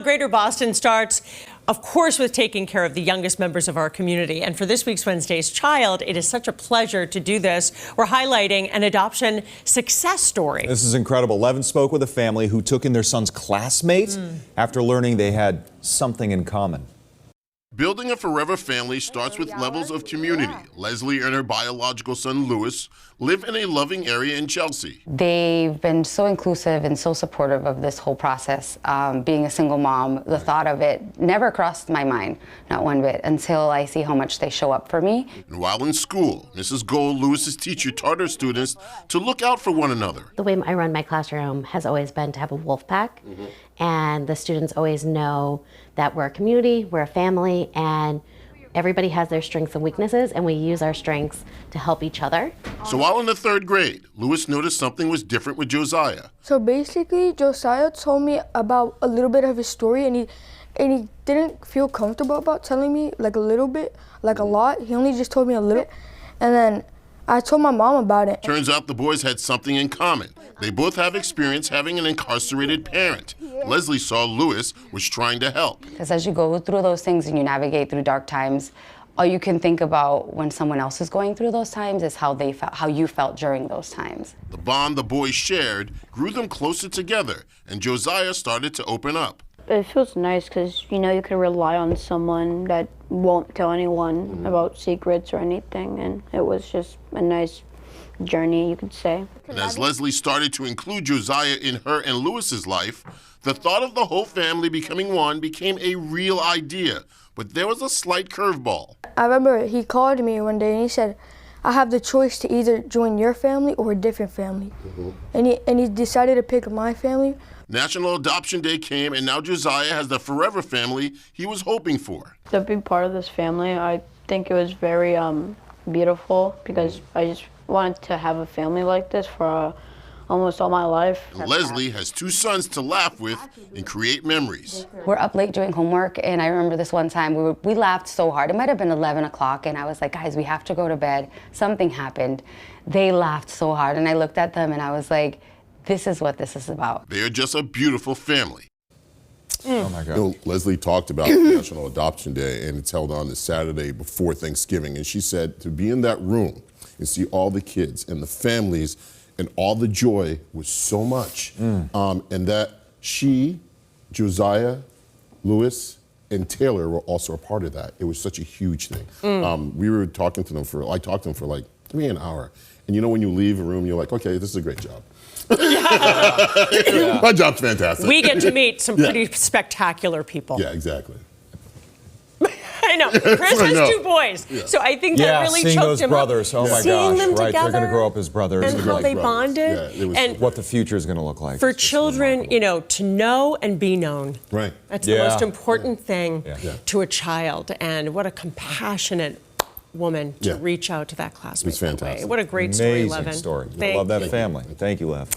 Greater Boston starts, of course, with taking care of the youngest members of our community. And for this week's Wednesday's Child, it is such a pleasure to do this. We're highlighting an adoption success story. This is incredible. Levan spoke with a family who took in their son's classmates after learning they had something in common. Building a forever family starts with levels of community. Leslie and her biological son, Louis, live in a loving area in Chelsea. They've been so inclusive and so supportive of this whole process. Being a single mom, the thought of it never crossed my mind, not one bit, until I see how much they show up for me. And while in school, Mrs. Gold, Louis's teacher, taught her students to look out for one another. The way I run my classroom has always been to have a wolf pack, and the students always know that we're a community, we're a family, and everybody has their strengths and weaknesses, and we use our strengths to help each other. So while in the 3rd grade, Louis noticed something was different with Josiah. So basically, Josiah told me about a little bit of his story, and he didn't feel comfortable about telling me like a little bit, like a lot. He only just told me a little bit, and then I told my mom about it. Turns out the boys had something in common. They both have experience having an incarcerated parent. Leslie saw Louis was trying to help. Because as you go through those things and you navigate through dark times, all you can think about when someone else is going through those times is how they felt, how you felt during those times. The bond the boys shared grew them closer together, and Josiah started to open up. It feels nice because, you know, you can rely on someone that won't tell anyone about secrets or anything, and it was just a nice journey, you could say. And as Leslie started to include Josiah in her and Louis's life, the thought of the whole family becoming one became a real idea, but there was a slight curveball. I remember he called me one day and he said, I have the choice to either join your family or a different family. And he decided to pick my family. National Adoption Day came, and now Josiah has the forever family he was hoping for. To be part of this family, I think it was very beautiful because I just wanted to have a family like this for almost all my life. And Leslie has 2 sons to laugh with and create memories. We're up late doing homework, and I remember this one time we laughed so hard. It might have been 11 o'clock, and I was like, guys, we have to go to bed. Something happened. They laughed so hard, and I looked at them, and I was like, this is what this is about. They are just a beautiful family. Oh my God. You know, Leslie talked about National Adoption Day, and it's held on the Saturday before Thanksgiving, and she said to be in that room and see all the kids and the families and all the joy was so much. And that she, Josiah, Louis, and Taylor were also a part of that. It was such a huge thing. We were talking to them I talked to them for like maybe an hour. And you know when you leave a room, you're like, okay, this is a great job. My job's fantastic. We get to meet some pretty spectacular people. Yeah, exactly. I know. Chris has 2 boys, so I think that really seeing choked those him brothers. up. Oh my Seeing gosh, them right? together, They're going to grow up as brothers. and how they bonded, Yeah, it was and what the future is going to look like. for children, you know, to know and be known. Right. That's the most important thing to a child, and what a compassionate woman to reach out to that classmate. It's fantastic. That way. What a great story, Amazing Levan. story. Thank Love that you. family. Thank you, Lev.